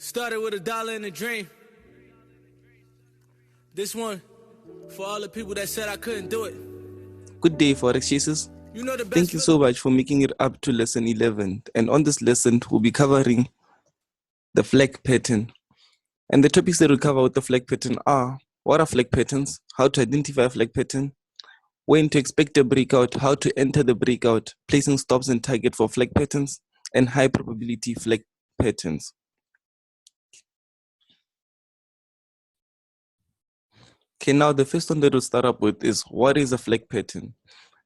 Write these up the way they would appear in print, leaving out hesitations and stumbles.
Started with $1 in a dream. This one for all the people that said I couldn't do it. Good day, Forex Chasers. You know the best. Thank you so much for making it up to lesson 11. And on this lesson, we'll be covering the flag pattern. And the topics that we'll cover with the flag pattern are: what are flag patterns, how to identify a flag pattern, when to expect a breakout, how to enter the breakout, placing stops and target for flag patterns, and high probability flag patterns. Okay, now the first one that we'll start up with is, what is a flag pattern?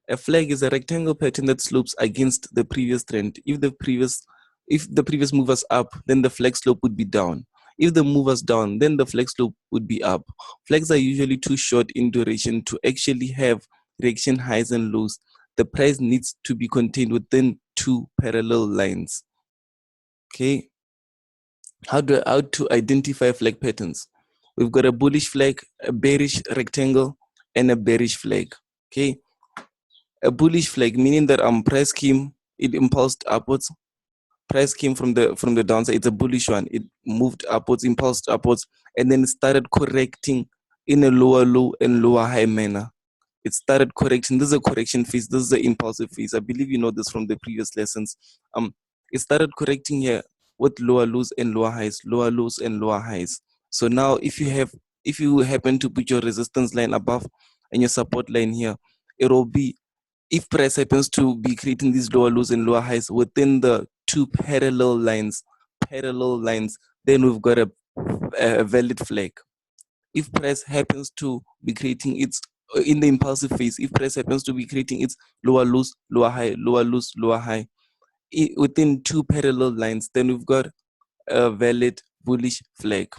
A flag is a rectangle pattern that slopes against the previous trend. If the previous move was up, then the flag slope would be down. If the move was down, then the flag slope would be up. Flags are usually too short in duration to actually have reaction highs and lows. The price needs to be contained within two parallel lines. Okay. How to identify flag patterns? We've got a bullish flag, a bearish rectangle, and a bearish flag. Okay. A bullish flag, meaning that price came, it impulsed upwards. Price came from the downside. It's a bullish one. It moved upwards, impulsed upwards, and then it started correcting in a lower low and lower high manner. It started correcting. This is a correction phase. This is the impulsive phase. I believe you know this from the previous lessons. It started correcting here with lower lows and lower highs, lower lows and lower highs. So now, if you happen to put your resistance line above and your support line here, it will be, if price happens to be creating these lower lows and lower highs within the two parallel lines, then we've got a valid flag. If price happens to be creating its, in the impulsive phase, if price happens to be creating its lower lows, lower high, lower lows, lower high, within two parallel lines, then we've got a valid bullish flag.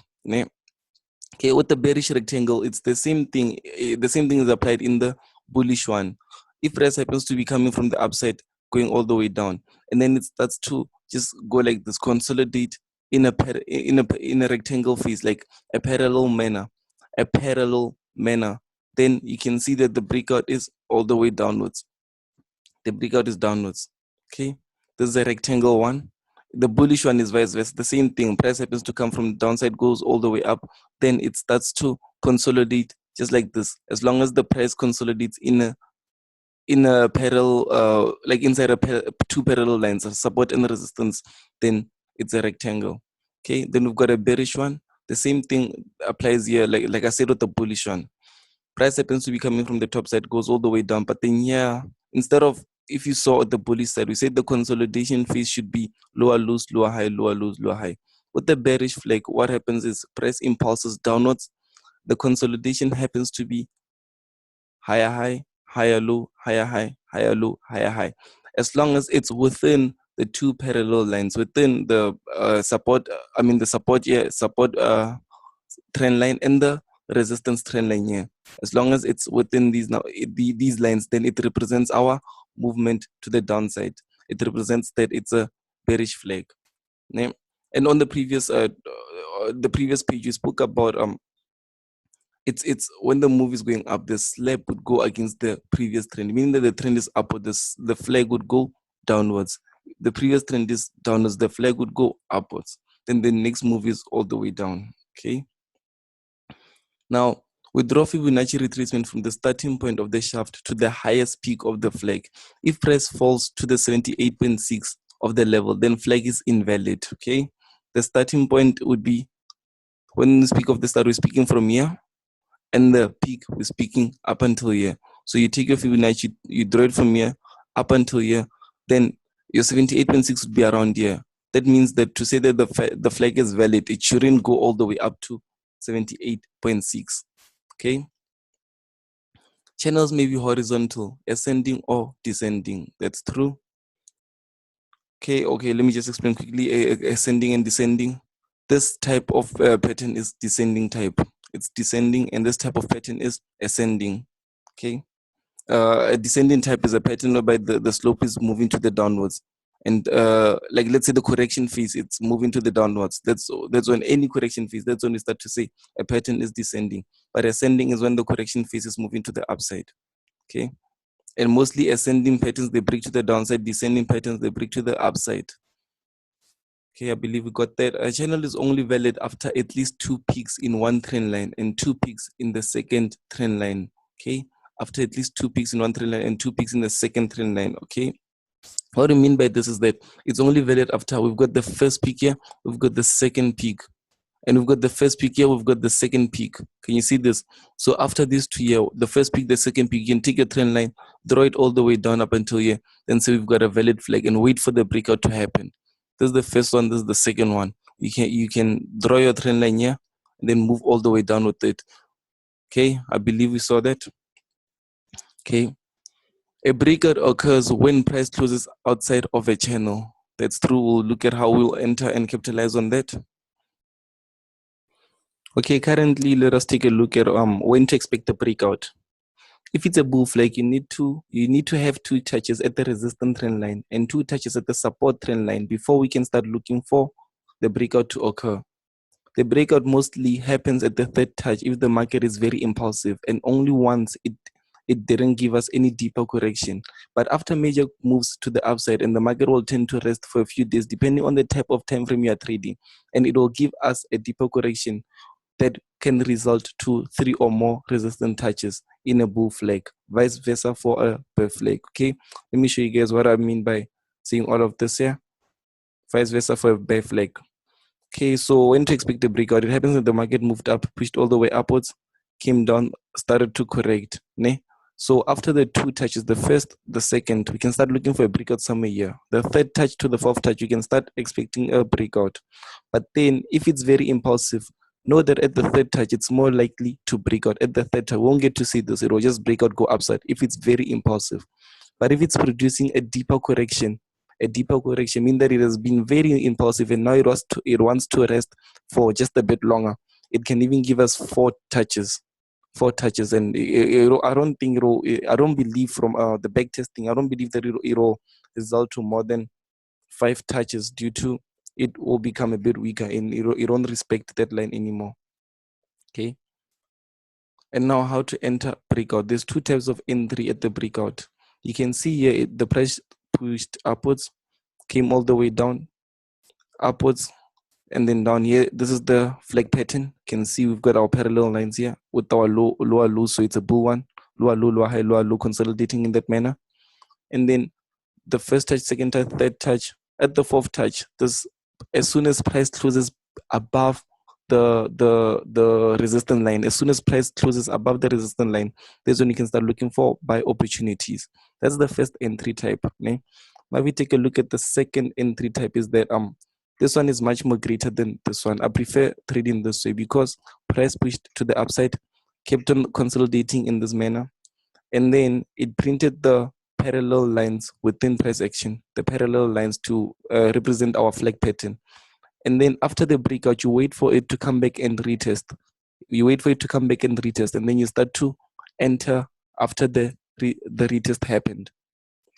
Okay, with the bearish rectangle, it's the same thing. The same thing is applied in the bullish one. If price happens to be coming from the upside, going all the way down, and then it starts to just go like this, consolidate in a rectangle phase, like a parallel manner, then you can see that the breakout is all the way downwards. The breakout is downwards. Okay, this is a rectangle one. The bullish one is vice versa. The same thing. Price happens to come from the downside, goes all the way up, then it starts to consolidate just like this. As long as the price consolidates in a parallel, like inside two parallel lines of support and resistance, then it's a rectangle. Okay, then we've got a bearish one. The same thing applies here, like I said with the bullish one. Price happens to be coming from the top side, goes all the way down, but then here, instead of, if you saw at the bullish side, we said the consolidation phase should be lower lows, lower high, lower lows, lower high. With the bearish flag, what happens is price impulses downwards. The consolidation happens to be higher high, higher low, higher high, higher low, higher high. As long as it's within the two parallel lines, within the support trend line and the resistance trend line here. As long as it's within these lines, then it represents our movement to the downside. It represents that it's a bearish flag. And on the previous page, you spoke about it's when the move is going up, the slab would go against the previous trend, meaning that the trend is upward, the flag would go downwards. The previous trend is downwards, the flag would go upwards. Then the next move is all the way down. Okay. Now, we draw Fibonacci retracement from the starting point of the shaft to the highest peak of the flag. If price falls to the 78.6 of the level, then flag is invalid. Okay. The starting point would be, when we speak of the start, we're speaking from here, and the peak we're speaking up until here. So you take your Fibonacci, you draw it from here up until here, then your 78.6 would be around here. That means that to say that the flag is valid, it shouldn't go all the way up to 78.6. Okay. Channels may be horizontal, ascending or descending. That's true. Okay, let me just explain quickly. Ascending and descending. This type of pattern is descending type. It's descending, and this type of pattern is ascending. Okay. A descending type is a pattern whereby the slope is moving to the downwards. And like, let's say the correction phase, it's moving to the downwards. That's when any correction phase, that's when we start to say a pattern is descending. But ascending is when the correction phase is moving to the upside. Okay. And mostly ascending patterns, they break to the downside. Descending patterns, they break to the upside. Okay, I believe we got that. A channel is only valid after at least 2 peaks in one trend line and 2 peaks in the second trend line. Okay, after at least 2 peaks in one trend line and 2 peaks in the second trend line. Okay, what I mean by this is that it's only valid after we've got the first peak here, we've got the second peak, and we've got the first peak here, we've got the second peak. Can you see this? So after these two here, the first peak, the second peak, you can take a trend line, draw it all the way down up until here, then say we've got a valid flag and wait for the breakout to happen. This is the first one, this is the second one. You can draw your trend line here and then move all the way down with it. Okay, I believe we saw that. Okay. A breakout occurs when price closes outside of a channel. That's true. We'll look at how we'll enter and capitalize on that. Okay, currently let us take a look at when to expect a breakout. If it's a bull flag, you need to have 2 touches at the resistance trend line and 2 touches at the support trend line before we can start looking for the breakout to occur. The breakout mostly happens at the 3rd touch if the market is very impulsive, and only once it didn't give us any deeper correction. But after major moves to the upside, and the market will tend to rest for a few days depending on the type of time frame you are trading, and it will give us a deeper correction that can result to 3 or more resistance touches in a bull flag, vice versa for a bear flag. Okay, let me show you guys what I mean by seeing all of this here. Vice versa for a bear flag. Okay, so when to expect a breakout? It happens that the market moved up, pushed all the way upwards, came down, started to correct. Ne? So after the 2 touches, the first, the second, we can start looking for a breakout somewhere here. The 3rd touch to the 4th touch, you can start expecting a breakout. But then if it's very impulsive, know that at the 3rd touch, it's more likely to break out. At the 3rd touch, we won't get to see this. It will just break out, go upside if it's very impulsive. But if it's producing a deeper correction means that it has been very impulsive and now it wants to rest for just a bit longer. It can even give us 4 touches. And I don't believe from the back testing, I don't believe that it will result to more than 5 touches due to it will become a bit weaker and it won't respect that line anymore. Okay. And now how to enter breakout. There's 2 types of entry at the breakout. You can see here the price pushed upwards, came all the way down, upwards, and then down here. This is the flag pattern. You can see we've got our parallel lines here with our lower low, so it's a bull one, lower low, consolidating in that manner. And then the first touch, second touch, third touch, at the 4th touch, this as soon as price closes above the resistance line, as soon as price closes above the resistance line, that's when you can start looking for buy opportunities. That's the first entry type. Okay? Now we take a look at the second entry type. Is that this one is much more greater than this one. I prefer trading this way because price pushed to the upside, kept on consolidating in this manner, and then it printed the parallel lines within price action, the parallel lines to represent our flag pattern. And then after the breakout, you wait for it to come back and retest. And then you start to enter after the retest happened.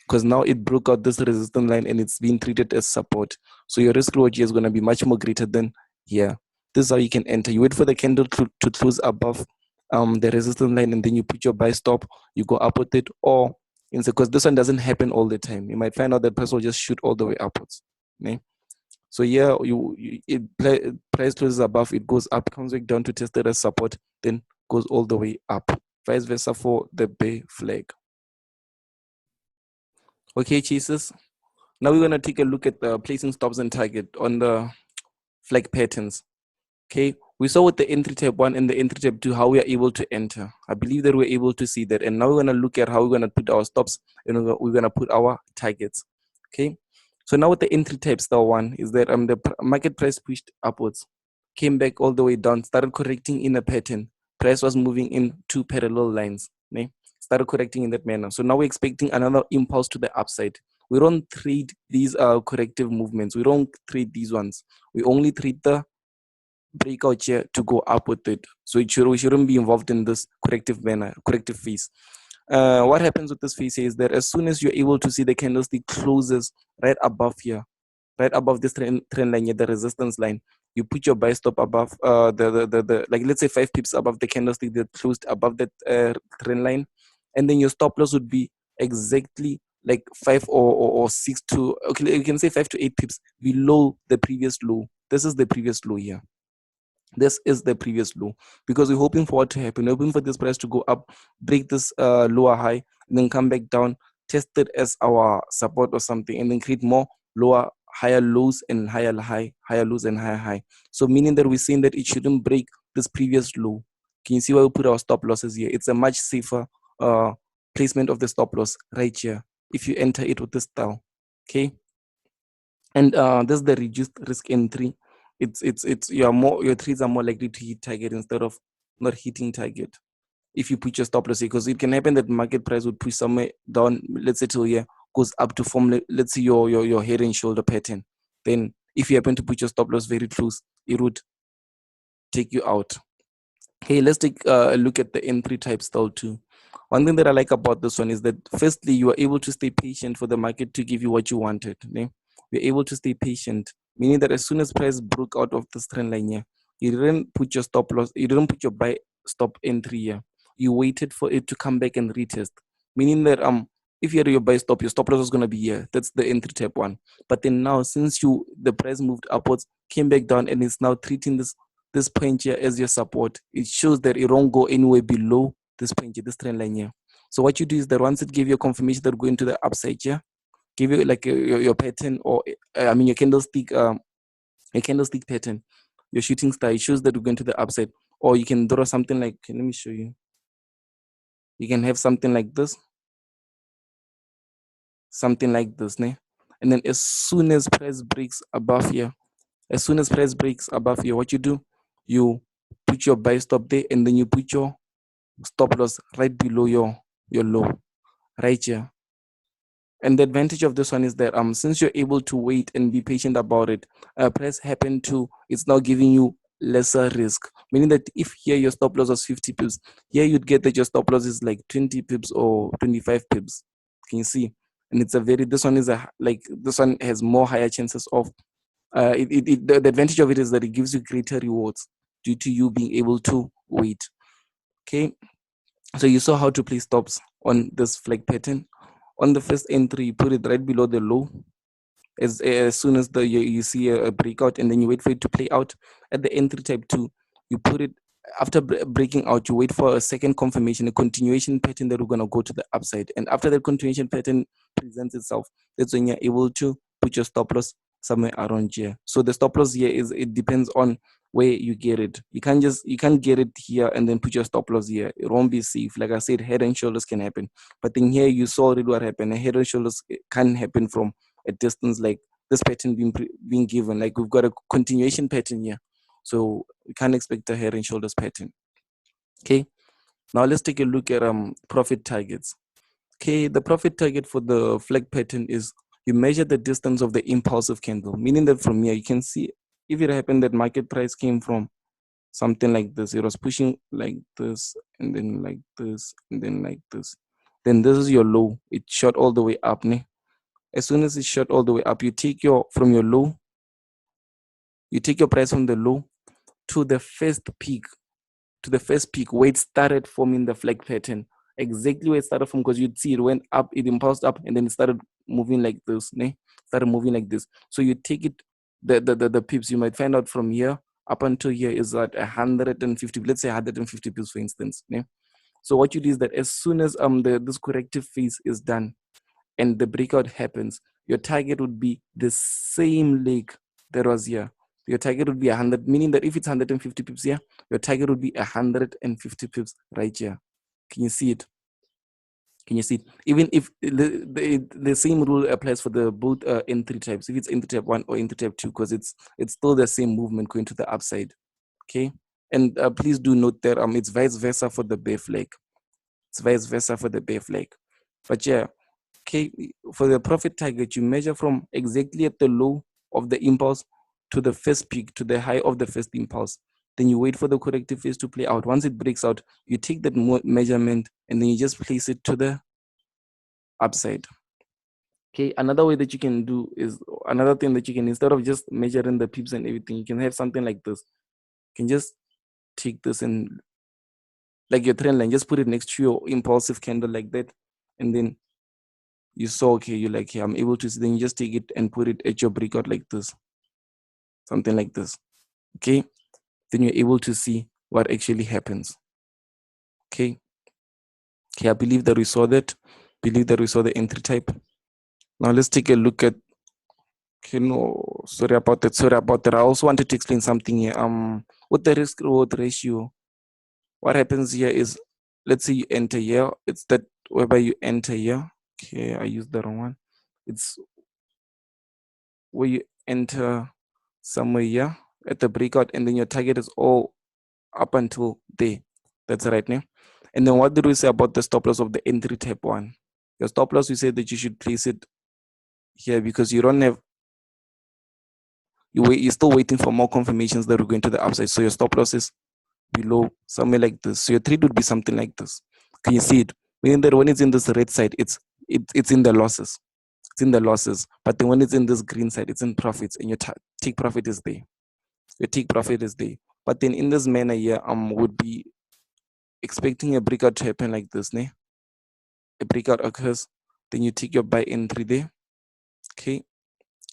Because now it broke out this resistance line and it's being treated as support. So your risk reward here is going to be much more greater than here. This is how you can enter. You wait for the candle to close above the resistance line, and then you put your buy stop, you go up with it, or because this one doesn't happen all the time. You might find out that price will just shoot all the way upwards. Okay? So here, price closes above, it goes up, comes back down to test it as support, then goes all the way up. Vice versa for the bear flag. Okay, chasers. Now we're going to take a look at the placing stops and target on the flag patterns. Okay, we saw with the entry type 1 and the entry type 2 how we are able to enter. I believe that we're able to see that. And now we're going to look at how we're going to put our stops and we're going to put our targets. Okay, so now with the entry type star 1 is that the market price pushed upwards, came back all the way down, started correcting in a pattern. Price was moving in 2 parallel lines. Okay? Started correcting in that manner. So now we're expecting another impulse to the upside. We don't trade these corrective movements. We don't trade these ones. We only trade the breakout here to go up with it. So we shouldn't be involved in this corrective phase. What happens with this phase is that as soon as you're able to see the candlestick closes right above here, right above this trend line here, the resistance line, you put your buy stop above like let's say 5 pips above the candlestick that closed above that trend line, and then your stop loss would be exactly like 5 or 6 to, okay, you can say 5 to 8 pips below the previous low. This is the previous low here. This is the previous low, because we're hoping for what to happen. We're hoping for this price to go up, break this lower high, and then come back down, test it as our support or something, and then create more lower, higher lows and higher high, higher lows and higher high. So meaning that we're saying that it shouldn't break this previous low. Can you see why we put our stop losses here? It's a much safer placement of the stop loss right here if you enter it with this style. Okay. And this is the reduced risk entry. It's your trades are more likely to hit target instead of not hitting target if you put your stop loss here, because it can happen that market price would push somewhere down, let's say till here, goes up to form, let's see your head and shoulder pattern. Then if you happen to put your stop loss very close, it would take you out. Okay, let's take a look at the entry type style too. One thing that I like about this one is that firstly, you are able to stay patient for the market to give you what you wanted. Okay? You're able to stay patient, meaning that as soon as price broke out of this trend line here, you didn't put your stop loss, you didn't put your buy stop entry here. You waited for it to come back and retest, meaning that if you had your buy stop, your stop loss was gonna be here. That's the entry type one. But then now, since the price moved upwards, came back down, and it's now treating this point here as your support, it shows that it won't go anywhere below this point here, this trend line here. So what you do is that once it gives you a confirmation that going to the upside here, give you like your pattern, or your candlestick, a candlestick pattern, your shooting star, it shows that we're going to the upside. Or you can draw something like, let me show you. You can have something like this, né? And then as soon as price breaks above here, what you do, you put your buy stop there, and then you put your stop loss right below your low, right here. And the advantage of this one is that since you're able to wait and be patient about it, price happen to, it's now giving you lesser risk, meaning that if here your stop loss was 50 pips, here you'd get that your stop loss is like 20 pips or 25 pips. Can you see? And it's this one has more higher chances of the advantage of it is that it gives you greater rewards due to you being able to wait. Okay, so you saw how to place stops on this flag pattern. On the first entry, you put it right below the low. As soon as you see a breakout, and then you wait for it to play out. At the entry type 2, you put it after breaking out, you wait for a second confirmation, a continuation pattern that we're going to go to the upside. And after that continuation pattern presents itself, that's when you're able to put your stop loss somewhere around here. So the stop loss here it depends on where you get it. You can't get it here and then put your stop loss here. It won't be safe. Like I said, head and shoulders can happen. But then here you saw already what happened. A head and shoulders can happen from a distance like this pattern being given. Like we've got a continuation pattern here. So we can't expect a head and shoulders pattern. Okay. Now let's take a look at profit targets. Okay, the profit target for the flag pattern is you measure the distance of the impulsive candle, meaning that from here you can see if it happened that market price came from something like this, it was pushing like this, and then like this, and then like this. Then this is your low. It shot all the way up. Ne? As soon as it shot all the way up, you take your price from the low to the first peak, where it started forming the flag pattern. Exactly where it started from, because you'd see it went up, it impulsed up, and then it started moving like this. So you take it, the pips you might find out from here up until here is at 150, let's say 150 pips, for instance. Ne? So what you do is that as soon as this corrective phase is done and the breakout happens, your target would be the same leg that was here. Your target would be 100, meaning that if it's 150 pips here, your target would be 150 pips right here. Can you see it? Even if the same rule applies for the both entry types, if it's entry type 1 or entry type 2, because it's still the same movement going to the upside. Okay, and please do note that it's vice versa for the bear flag. But yeah, okay, for the profit target, you measure from exactly at the low of the impulse to the first peak, to the high of the first impulse. Then you wait for the corrective phase to play out. Once it breaks out, you take that measurement and then you just place it to the upside. Okay, another thing that you can, instead of just measuring the pips and everything, you can have something like this. You can just take this and, like your trend line, just put it next to your impulsive candle like that, and then you saw, okay, you're like, yeah, I'm able to see, then you just take it and put it at your breakout like this, something like this. Okay, then you're able to see what actually happens. Okay, I believe that we saw that. Believe that we saw the entry type. Now let's take a look at. Okay, no, sorry about that. Sorry about that. I also wanted to explain something here. With the risk reward ratio, what happens here is, let's say you enter here. It's that whereby you enter here. Okay, I used the wrong one. It's where you enter somewhere here at the breakout, and then your target is all up until there. That's the right name. And then what did we say about the stop loss of the entry type one? Your stop loss, we said that you should place it here because you don't have, you're still waiting for more confirmations that we're going to the upside. So your stop loss is below, somewhere like this. So your trade would be something like this. Can you see it? Meaning that when it's in this red side, it's in the losses. It's in the losses. But then when it's in this green side, it's in profits, and your take profit is there. Your take profit is there. But then in this manner here, would be expecting a breakout to happen like this, ne? A breakout occurs, then you take your buy entry there. Okay,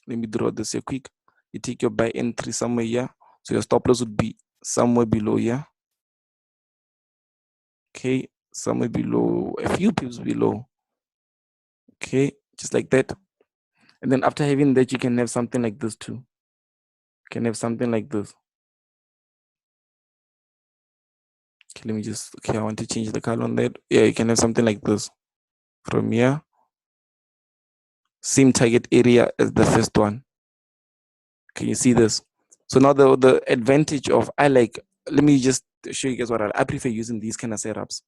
let me draw this here quick. You take your buy entry somewhere here, so your stop loss would be somewhere below here. Okay, somewhere below, a few pips below. Okay, just like that. And then after having that, you can have something like this too. You can have something like this. Okay, let me just, okay, I want to change the color on that. Yeah, you can have something like this from here. Same target area as the first one. Can you see this? So now the advantage of, let me just show you guys what I prefer using these kind of setups.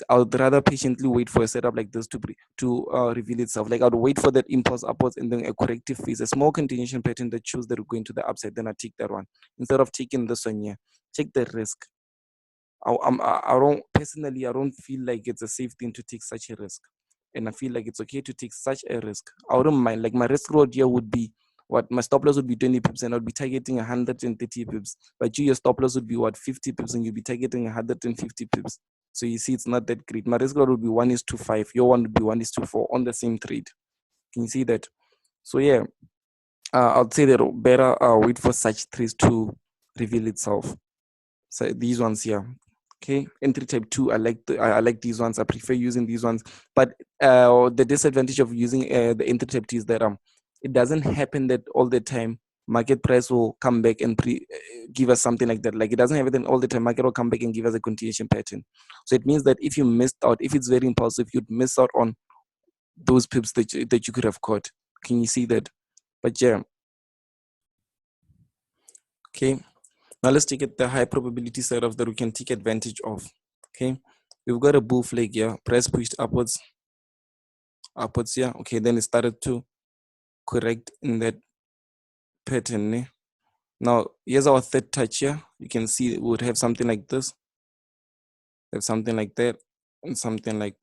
I would rather patiently wait for a setup like this to reveal itself. Like I'd wait for that impulse upwards and then a corrective phase, a small continuation pattern that shows that we're going to the upside. Then I take that one instead of taking this one here. Take the risk. I don't personally, I don't feel like it's a safe thing to take such a risk, and I feel like it's okay to take such a risk. I wouldn't mind. Like my risk reward here would be what my stop loss would be 20 pips, and I'd be targeting 130 pips. But your stop loss would be what 50 pips, and you'd be targeting 150 pips. So you see, it's not that great. My risk reward would be 1:5. Your one would be 1:4 on the same trade. Can you see that? So yeah, I'd say that better wait for such trades to reveal itself. So these ones here. Okay, entry type 2, I like these ones. I prefer using these ones. But the disadvantage of using the entry type 2 is that it doesn't happen that all the time market price will come back and give us something like that. Like it doesn't happen all the time. Market will come back and give us a continuation pattern. So it means that if you missed out, if it's very impulsive, you'd miss out on those pips that you could have caught. Can you see that? But yeah. Okay. Now let's take it the high probability setup that we can take advantage of. Okay, we've got a bull flag here, price pushed upwards here. Okay, then it started to correct in that pattern. Eh? Now here's our third touch here. You can see we would have something like this, have something like that, and something like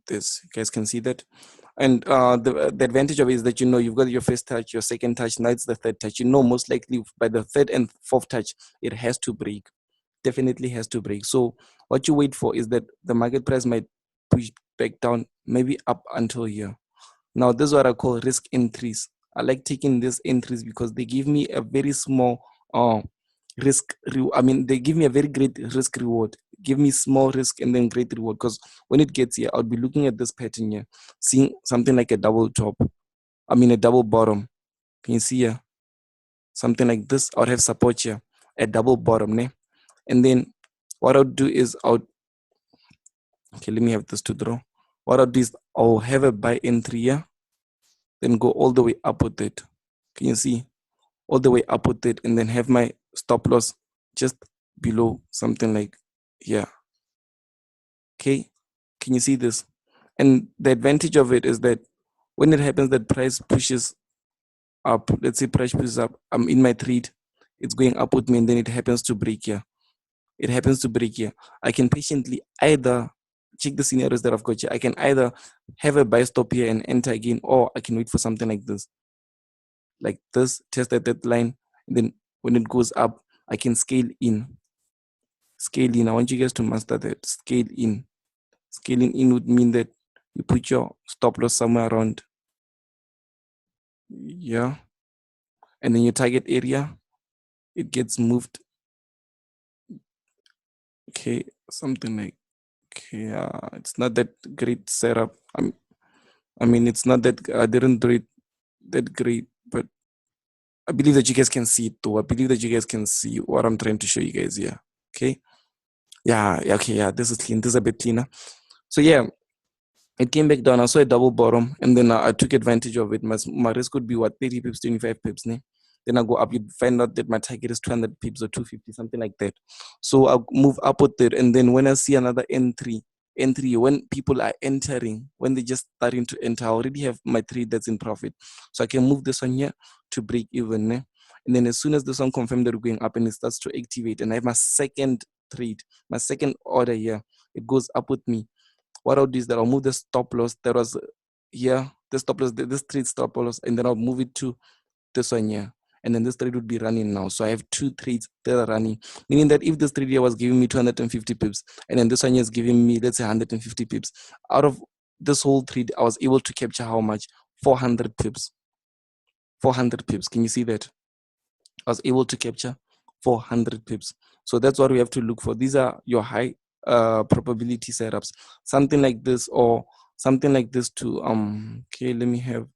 this. You guys can see that. And the advantage of it is that you've got your first touch, your second touch, now it's the third touch. Most likely by the third and fourth touch, it has to break. Definitely has to break. So what you wait for is that the market price might push back down, maybe up until here. Now this is what I call risk entries. I like taking these entries because they give me a very small they give me a very great risk reward. Give me small risk and then great reward, because when it gets here, I'll be looking at this pattern here, seeing something like a double top, a double bottom. Can you see here? Something like this. I'll have support here, a double bottom, ne? And then what I'll do is okay, let me have this to draw. What I'll do is I'll have a buy entry here, then go all the way up with it. Can you see? All the way up with it, and then have my stop loss just below, something like here. Okay, can you see this? And the advantage of it is that when it happens that price pushes up, let's say price pushes up, I'm in my trade, it's going up with me, and then it happens to break here. It happens to break here. I can patiently either check the scenarios that I've got here. I can either have a buy stop here and enter again, or I can wait for something like this. Like this, test at that line, and then when it goes up, I can scale in. Scale in. I want you guys to master that. Scale in. Scaling in would mean that You put your stop loss somewhere around, yeah, and then your target area, it gets moved. Okay, something like, okay, it's not that great setup. I mean, it's not that, I didn't do it that great, but I believe that you guys can see it too. I believe that you guys can see what I'm trying to show you guys here. Okay. Yeah. Okay. Yeah. This is clean. This is a bit cleaner. So yeah, it came back down. I saw a double bottom, and then I took advantage of it. My risk would be what, 30 pips, 25 pips. Ne? Then I go up. You'd find out that my target is 200 pips or 250, something like that. So I'll move up with it, and then when I see another entry, when people are entering, when they're just starting to enter, I already have my trade that's in profit. So I can move this one here to break even. Ne? And then as soon as this one confirms that we're going up and it starts to activate, and I have my second trade, my second order here, it goes up with me. What I'll do is that I'll move the stop loss that was here, the stop loss, this trade stop loss, and then I'll move it to this one here. And then this trade would be running now. So I have two trades that are running, meaning that if this trade here was giving me 250 pips, and then this one here is giving me, let's say, 150 pips, out of this whole trade, I was able to capture how much? 400 pips. 400 pips. Can you see that? I was able to capture 400 pips. So that's what we have to look for. These are your high probability setups. Something like this, or something like this to okay, let me have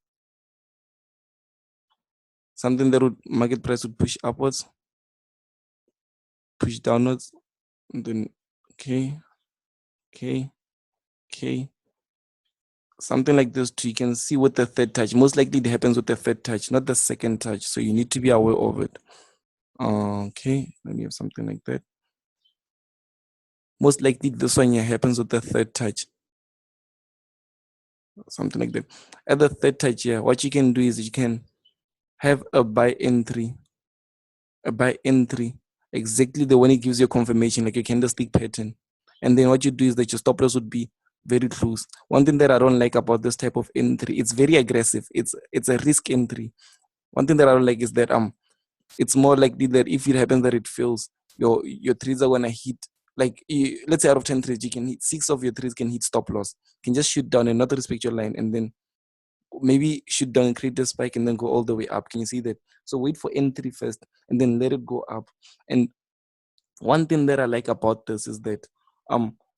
something that would market price would push upwards, push downwards, and then okay, something like this too. You can see with the third touch. Most likely it happens with the third touch, not the second touch. So you need to be aware of it. Okay, let me have something like that. Most likely this one here happens with the third touch. Something like that. At the third touch here, what you can do is you can have a buy entry, exactly the one it gives you a confirmation, like a candlestick pattern. And then what you do is that your stop loss would be very close. One thing that I don't like about this type of entry, it's very aggressive. It's a risk entry. One thing that I don't like is that it's more likely that if it happens that it fails, your trades are gonna hit, like let's say out of 10 trades, you can hit 6 of your trades can hit stop loss. You can just shoot down and not respect your line, and then maybe shoot down, create the spike, and then go all the way up. Can you see that? So wait for entry first, and then let it go up. And one thing that I like about this is that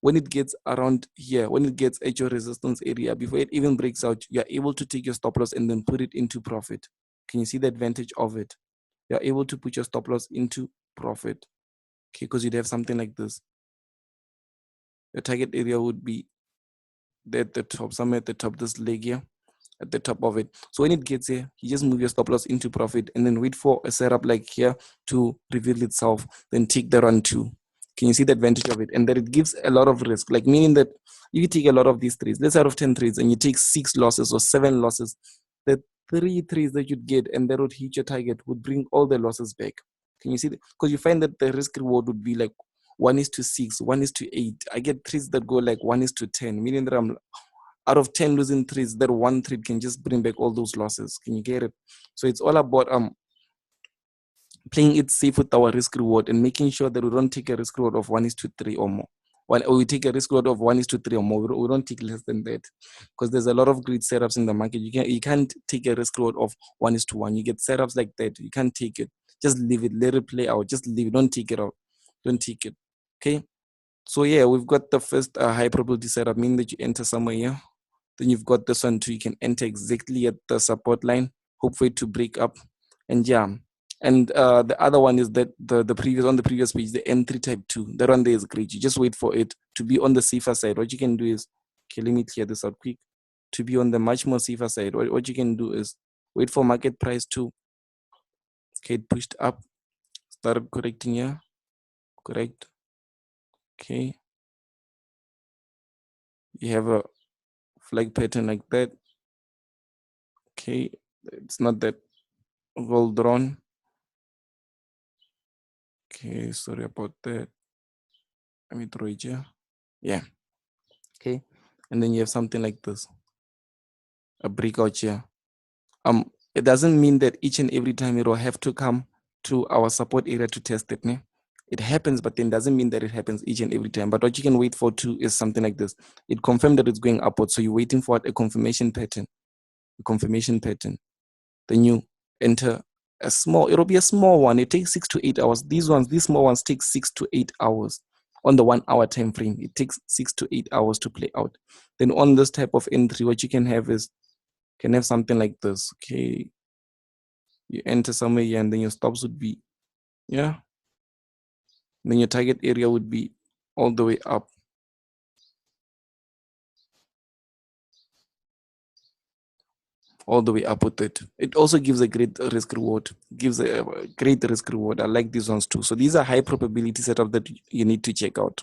when it gets around here, when it gets at your resistance area, before it even breaks out, you're able to take your stop loss and then put it into profit. Can you see the advantage of it? You're able to put your stop loss into profit. Okay, because you'd have something like this. Your target area would be there at the top, somewhere at the top, this leg here, at the top of it. So when it gets here, you just move your stop loss into profit and then wait for a setup like here to reveal itself, then take that one too. Can you see the advantage of it? And that it gives a lot of risk, like meaning that if you take a lot of these trades, let's say out of 10 trades and you take 6 losses or 7 losses, the 3 trades that you'd get and that would hit your target would bring all the losses back. Can you see that? Because you find that the risk reward would be like 1:6, 1:8. I get trades that go like 1:10, meaning that I'm out of 10 losing trades, that one trade can just bring back all those losses. Can you get it? So it's all about playing it safe with our risk reward and making sure that we don't take a risk reward of 1:3 or more. Or we take a risk reward of 1:3 or more. We don't take less than that, because there's a lot of great setups in the market. You can't take a risk reward of 1:1. You get setups like that. You can't take it. Just leave it. Let it play out. Just leave it. Don't take it out. Don't take it. Okay. So yeah, we've got the first high probability setup, meaning that you enter somewhere here. Then you've got this one too. You can enter exactly at the support line, hope for it to break up. And yeah. And the other one is that the previous page, the entry type 2. That one there is great. You just wait for it to be on the safer side. What you can do is, okay, let me clear this out quick. To be on the much more safer side, what you can do is wait for market price to, okay, it pushed up, started correcting here, correct. Okay. You have a flag pattern like that. Okay, it's not that well drawn. Okay, sorry about that. Let me throw it here. Yeah. Okay, and then you have something like this, a breakout here. It doesn't mean that each and every time it will have to come to our support area to test it. Ne? It happens, but then doesn't mean that it happens each and every time. But what you can wait for too is something like this. It confirmed that it's going upward. So you're waiting for a confirmation pattern. A confirmation pattern. Then you enter it'll be a small one. It takes 6 to 8 hours. These small ones take 6 to 8 hours. On the 1 hour time frame, it takes 6 to 8 hours to play out. Then on this type of entry, what you can have is something like this. Okay, you enter somewhere here, and then your stops would be, yeah, then your target area would be all the way up. All the way up with it. It also gives a great risk reward. Gives a great risk reward. I like these ones too. So these are high probability setups that you need to check out.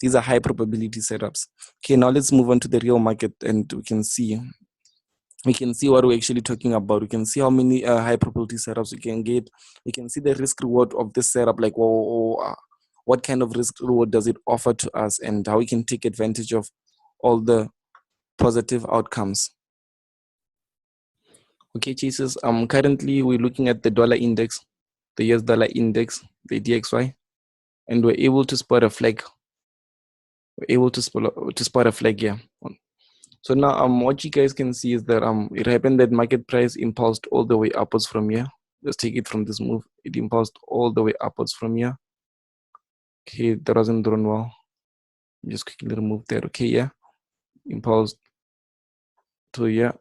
These are high probability setups. Okay, now let's move on to the real market, and we can see what we're actually talking about. We can see how many high probability setups we can get. We can see the risk reward of this setup, like what kind of risk reward does it offer to us, and how we can take advantage of all the positive outcomes. Okay, chasers. Currently we're looking at the dollar index, the US dollar index, the DXY, and we're able to spot a flag. We're able to spot a flag here. So now what you guys can see is that it happened that market price impulsed all the way upwards from here. Let's take it from this move. It impulsed all the way upwards from here. Okay, that wasn't drawn well. Just quickly remove that. Okay, yeah. Impulsed to here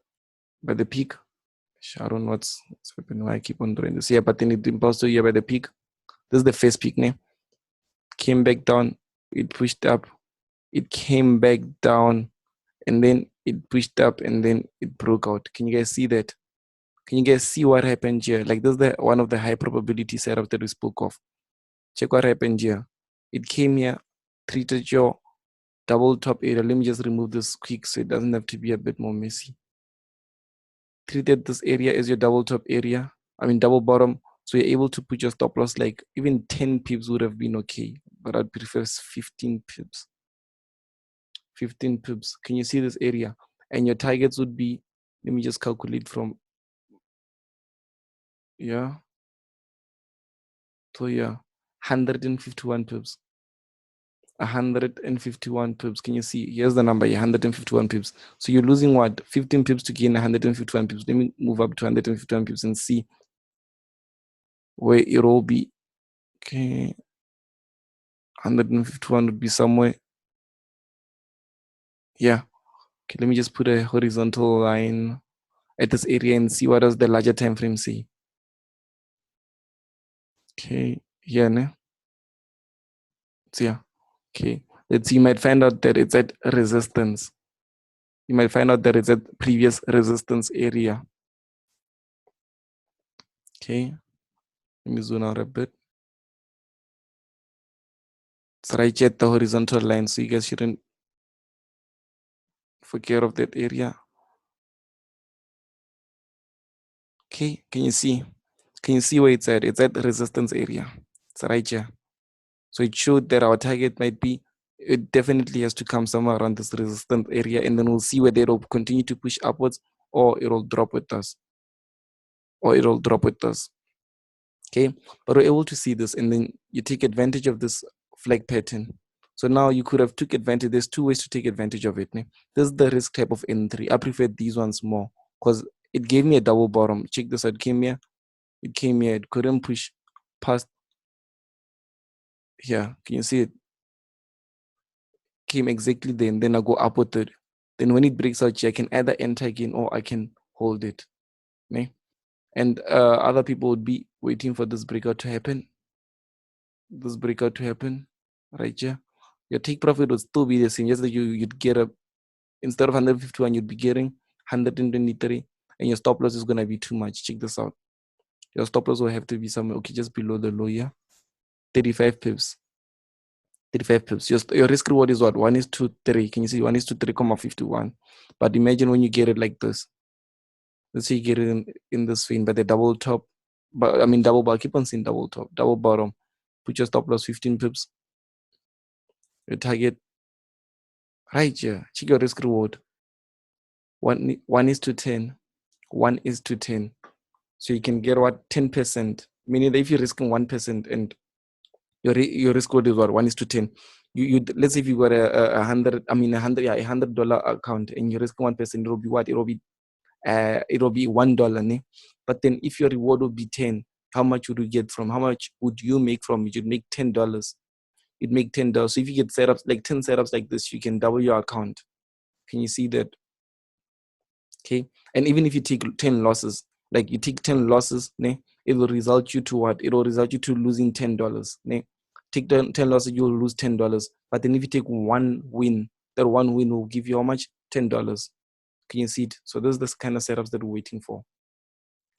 by the peak. Sharon, what's happening? Why I keep on doing this? Yeah, but then it impulsed to here by the peak. This is the first peak name. Came back down, it pushed up, it came back down, and then it pushed up, and then it broke out. Can you guys see that? Can you guys see what happened here? Like this is one of the high probability setups that we spoke of. Check what happened here. It came here, treated your double top area. Let me just remove this quick so it doesn't have to be a bit more messy. Treated this area as your double top area. I mean double bottom. So you're able to put your stop loss, like even 10 pips would have been okay, but I'd prefer 15 pips. 15 pips. Can you see this area? And your targets would be, let me just calculate from, yeah. So yeah, 151 pips. 151 pips. Can you see? Here's the number, 151 pips. So you're losing what? 15 pips to gain 151 pips. Let me move up to 151 pips and see where it will be. Okay. 151 would be somewhere. Yeah. Okay, let me just put a horizontal line at this area and see what does the larger time frame say. Okay, here, ne? So yeah. Okay. Let's see, you might find out that it's at resistance. You might find out that it's at previous resistance area. Okay. Let me zoom out a bit. It's right at the horizontal line, so you guys shouldn't forget of that area. Okay, can you see? Can you see where it's at? It's at the resistance area. It's right here. So it showed that our target might be, it definitely has to come somewhere around this resistance area, and then we'll see whether it'll continue to push upwards or it'll drop with us. Okay, but we're able to see this, and then you take advantage of this flag pattern. So now you could have took advantage. There's two ways to take advantage of it. Ne? This is the risk type of entry. I prefer these ones more because it gave me a double bottom. Check this out. It came here. It couldn't push past here. Can you see it? Came exactly there, and then I go up with it. Then when it breaks out here, I can either enter again or I can hold it. Ne? And other people would be waiting for this breakout to happen. Right here. Your take profit would still be the same. Just that you'd get up, instead of 151, you'd be getting 123, and your stop loss is going to be too much. Check this out. Your stop loss will have to be somewhere, okay, just below the low here. 35 pips. 35 pips. Your risk reward is what? 1:3. Can you see? 1:3,51. But imagine when you get it like this. Let's say you get it in this vein, but the double top, but I mean double bar. Keep on saying double top, double bottom. Put your stop loss 15 pips. Your target right here. Check your risk reward. 1:10. 1:10. So you can get what? 10%. Meaning that if you're risking 1% and your risk reward is what, 1:10. You let's say if you got a $100 account and you risk 1%, it'll be what? It'll be $1, ne? But then if your reward would be 10, how much would you get from? How much would you make from it? You'd make $10. You'd make $10. So if you get setups like 10 setups like this, you can double your account. Can you see that? Okay. And even if you take 10 losses, like you take 10 losses, ne, it will result you to what? It will result you to losing $10. Ne? Take 10 losses, you'll lose $10. But then if you take one win, that one win will give you how much? $10. Can you see it? So those are the kind of setups that we're waiting for.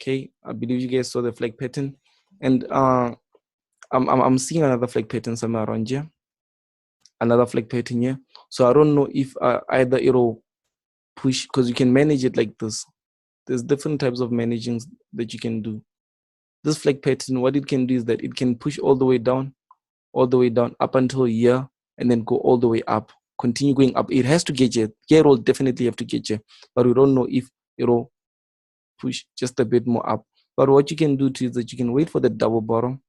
Okay, I believe you guys saw the flag pattern, and I'm seeing another flag pattern somewhere around here. Another flag pattern here. So I don't know if either it'll push, because you can manage it like this. There's different types of managing that you can do. This flag pattern, what it can do is that it can push all the way down up until here, and then go all the way up. Continue going up. It has to get here. Here will definitely have to get here, but we don't know if it'll push just a bit more up. But what you can do too is that you can wait for the double bottom.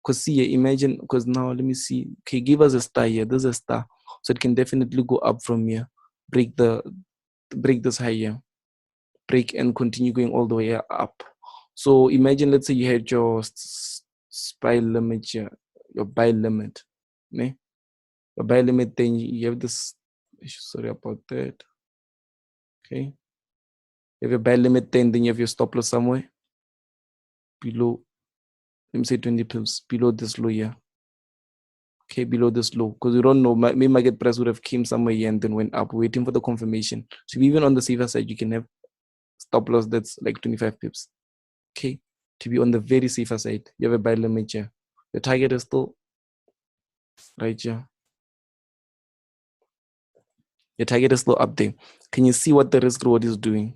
Because see here, imagine, because now let me see. Okay, give us a star here. There's a star. So it can definitely go up from here. Break this high here. Break and continue going all the way up. So imagine, let's say you had your SPY limit here, your buy limit. Ne? Your buy limit, then you have this, sorry about that. Okay. You have your buy limit, then you have your stop loss somewhere below, let me say 20 pips, below this low here. Okay, below this low, because you don't know, maybe market price would have came somewhere here and then went up, waiting for the confirmation. So even on the safer side, you can have stop loss that's like 25 pips. Okay, to be on the very safer side, you have a buy limit here. The target is still right here. Your target is still up there. Can you see what the risk reward is doing?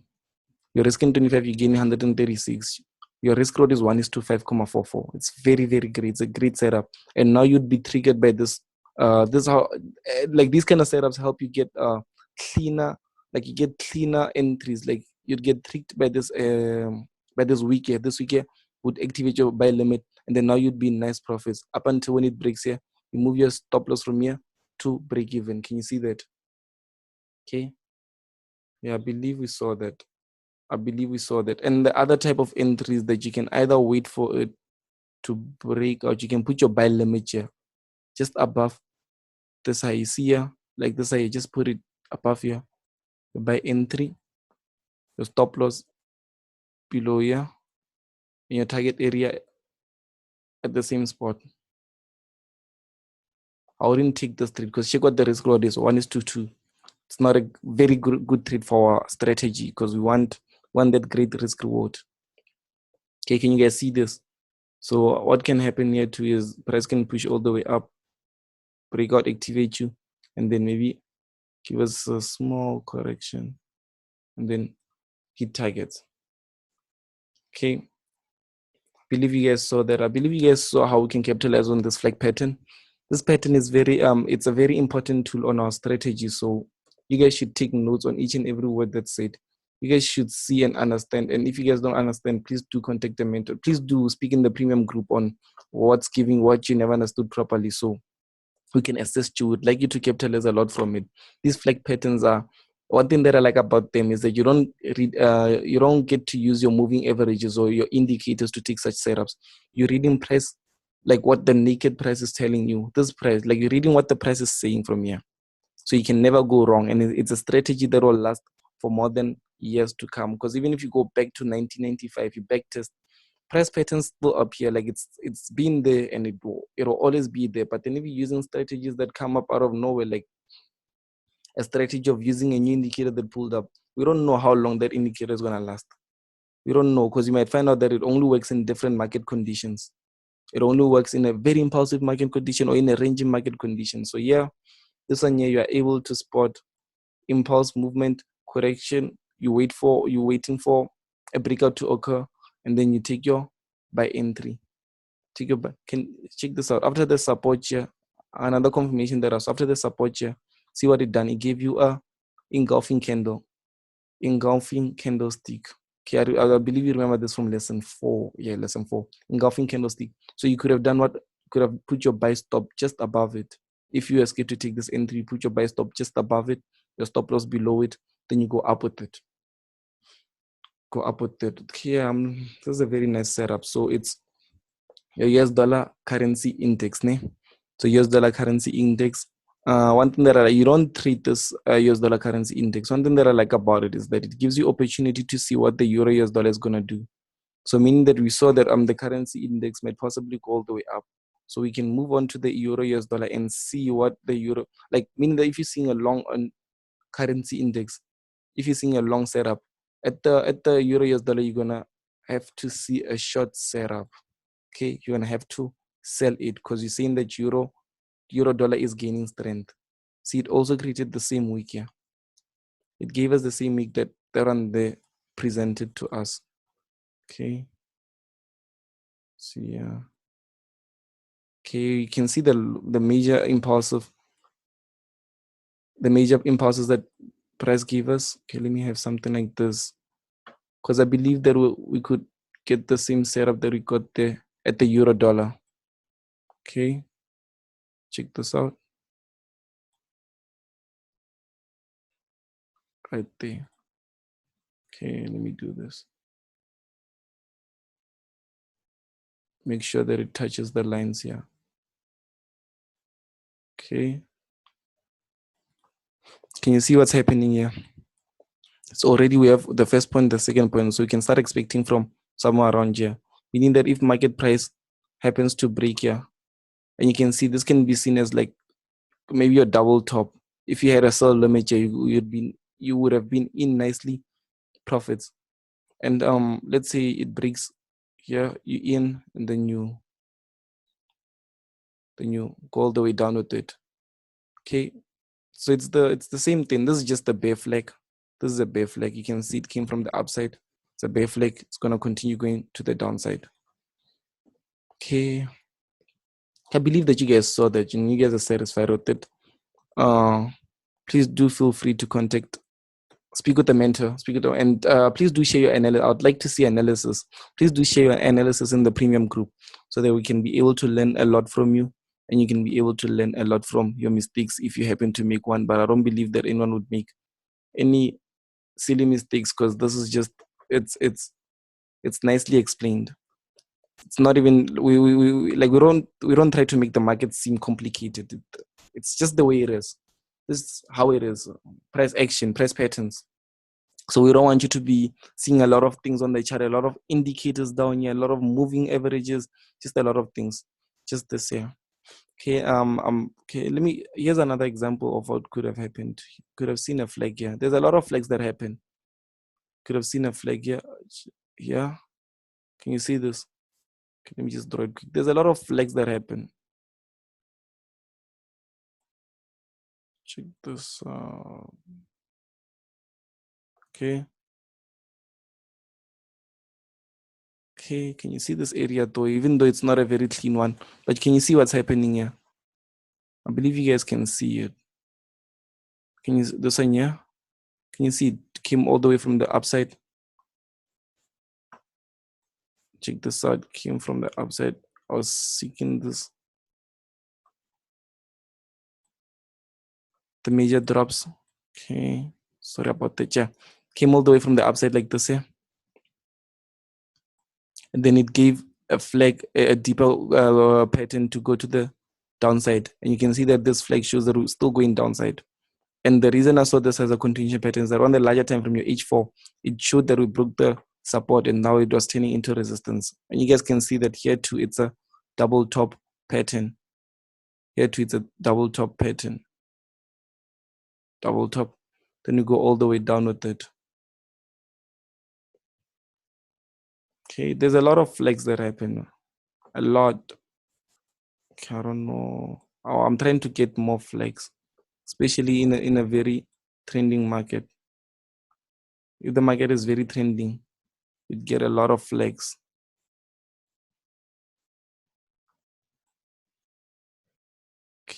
You're risking 25, you gain 136. Your risk reward is 1:5.44. It's very, very great. It's a great setup. And now you'd be triggered by this. This how, like these kind of setups help you get cleaner, like you get cleaner entries. Like you'd get tricked by this week here. This week here would activate your buy limit, and then now you'd be in nice profits up until when it breaks here. You move your stop loss from here to break even. Can you see that? Okay. Yeah, I believe we saw that. And the other type of entries that you can either wait for it to break, or you can put your buy limit here just above this high. You see here, like this high, you just put it above here. Your buy entry, your stop loss below here, and your target area at the same spot. I wouldn't take this trade because check what the risk reward is, 1:2. It's not a very good trade for our strategy, because we want that great risk reward. Okay, can you guys see this? So what can happen here too is price can push all the way up, breakout, activate you, and then maybe give us a small correction, and then hit targets. Okay, I believe you guys saw that. I believe you guys saw how we can capitalize on this flag pattern. This pattern is it's a very important tool on our strategy. So you guys should take notes on each and every word that's said. You guys should see and understand. And if you guys don't understand, please do contact the mentor. Please do speak in the premium group on what you never understood properly, so we can assist you. We'd like you to capitalize a lot from it. These flag patterns are, one thing that I like about them is that you don't get to use your moving averages or your indicators to take such setups. You're reading price, like what the naked price is telling you. This price, like you're reading what the price is saying from here. So you can never go wrong. And it's a strategy that will last for more than years to come. Because even if you go back to 1995, you back test, price patterns still appear, like it's been there, and it'll always be there. But then if you're using strategies that come up out of nowhere, like a strategy of using a new indicator that pulled up, we don't know how long that indicator is going to last. We don't know, because you might find out that it only works in different market conditions. It only works in a very impulsive market condition or in a ranging market condition. So yeah, this one here, you are able to spot impulse movement, correction. You're waiting for a breakout to occur, and then you take your buy entry. Can check this out. After the support here, another confirmation that after the support here, see what it done. It gave you a engulfing candlestick. Okay, I believe you remember this from lesson 4. Yeah, lesson 4. Engulfing candlestick. So you could have done what? could have put your buy stop just above it. If you are scared to take this entry, put your buy stop just above it, your stop loss below it, then you go up with it. Go up with it. Here, this is a very nice setup. So it's your US dollar currency index, ne? So US dollar currency index. One thing that you don't treat this US dollar currency index. One thing that I like about it is that it gives you opportunity to see what the euro US dollar is gonna do. So meaning that we saw that the currency index might possibly go all the way up. So we can move on to the euro US dollar and see what the euro, like meaning that if you're seeing a long on currency index, if you're seeing a long setup at the euro US dollar, you're gonna have to see a short setup. Okay, you're gonna have to sell it because you're seeing that euro dollar is gaining strength. See, it also created the same week here. It gave us the same week that one they presented to us. Okay. So yeah. Okay, you can see the major impulses that price gave us. Okay, let me have something like this, because I believe that we could get the same setup that we got there at the euro dollar. Okay, check this out. Right there. Okay, let me do this. Make sure that it touches the lines here. Okay. Can you see what's happening here? So already we have the first point, the second point. So we can start expecting from somewhere around here. Meaning that if market price happens to break here, and you can see this can be seen as like maybe a double top. If you had a sell limit here, you would have been in nicely profits. And let's say it breaks here, you in, and then you go all the way down with it. Okay, so it's the same thing. This is just a bear flag. This is a bear flag. You can see it came from the upside. It's a bear flag. It's going to continue going to the downside. Okay, I believe that you guys saw that. You guys are satisfied with it. Please do feel free to speak with the mentor, and please do share your analysis. I would like to see analysis. Please do share your analysis in the premium group so that we can be able to learn a lot from you, and you can be able to learn a lot from your mistakes if you happen to make one. But I don't believe that anyone would make any silly mistakes, because this is just it's nicely explained. It's not even we don't try to make the market seem complicated. It's just the way it is. This is how it is. Price action, price patterns. So we don't want you to be seeing a lot of things on the chart, a lot of indicators down here, a lot of moving averages, just a lot of things. Just this here. Okay, okay, here's another example of what could have happened. Could have seen a flag here. There's a lot of flags that happen. Could have seen a flag here. Yeah. Can you see this? Okay, let me just draw it quick. There's a lot of flags that happen. Check this out. Okay. Okay, can you see this area though, even though it's not a very clean one, but can you see what's happening here? I believe you guys can see it. Can you, this one here? Can you see it came all the way from the upside? Check this out, came from the upside. I was seeking this. The major drops. Okay, sorry about that. Yeah, came all the way from the upside like this here. And then it gave a flag, a deeper pattern to go to the downside. And you can see that this flag shows that we're still going downside. And the reason I saw this as a continuation pattern is that on the larger time from your H4, it showed that we broke the support and now it was turning into resistance. And you guys can see that here too, it's a double top pattern. Here too, it's a double top pattern. Double top. Then you go all the way down with it. Okay, there's a lot of flags that happen. A lot. Okay, I don't know. Oh, I'm trying to get more flags, especially in a very trending market. If the market is very trending, you get a lot of flags.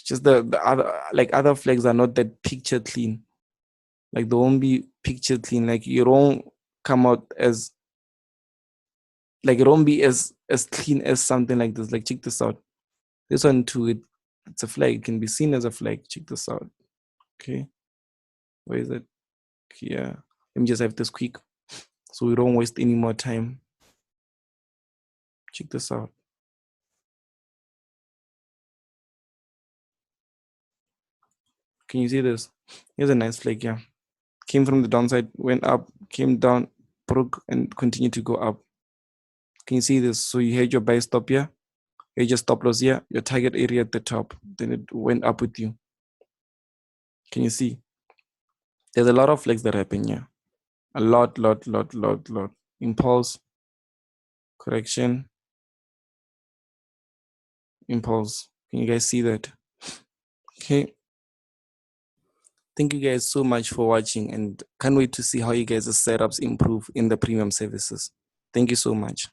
Just the other flags are not that picture clean. Like they won't be picture clean. Like you don't come out as, like it won't be as clean as something like this. Like check this out. This one too, it's a flag. It can be seen as a flag. Check this out. Okay. Where is it? Yeah. Let me just have this quick so we don't waste any more time. Check this out. Can you see this? Here's a nice flag, yeah. Came from the downside, went up, came down, broke, and continued to go up. Can you see this? So you had your buy stop here, you had your stop loss here, your target area at the top, then it went up with you. Can you see? There's a lot of flags that happen here. A lot. Impulse, correction, impulse. Can you guys see that? Okay. Thank you guys so much for watching, and can't wait to see how you guys' setups improve in the premium services. Thank you so much.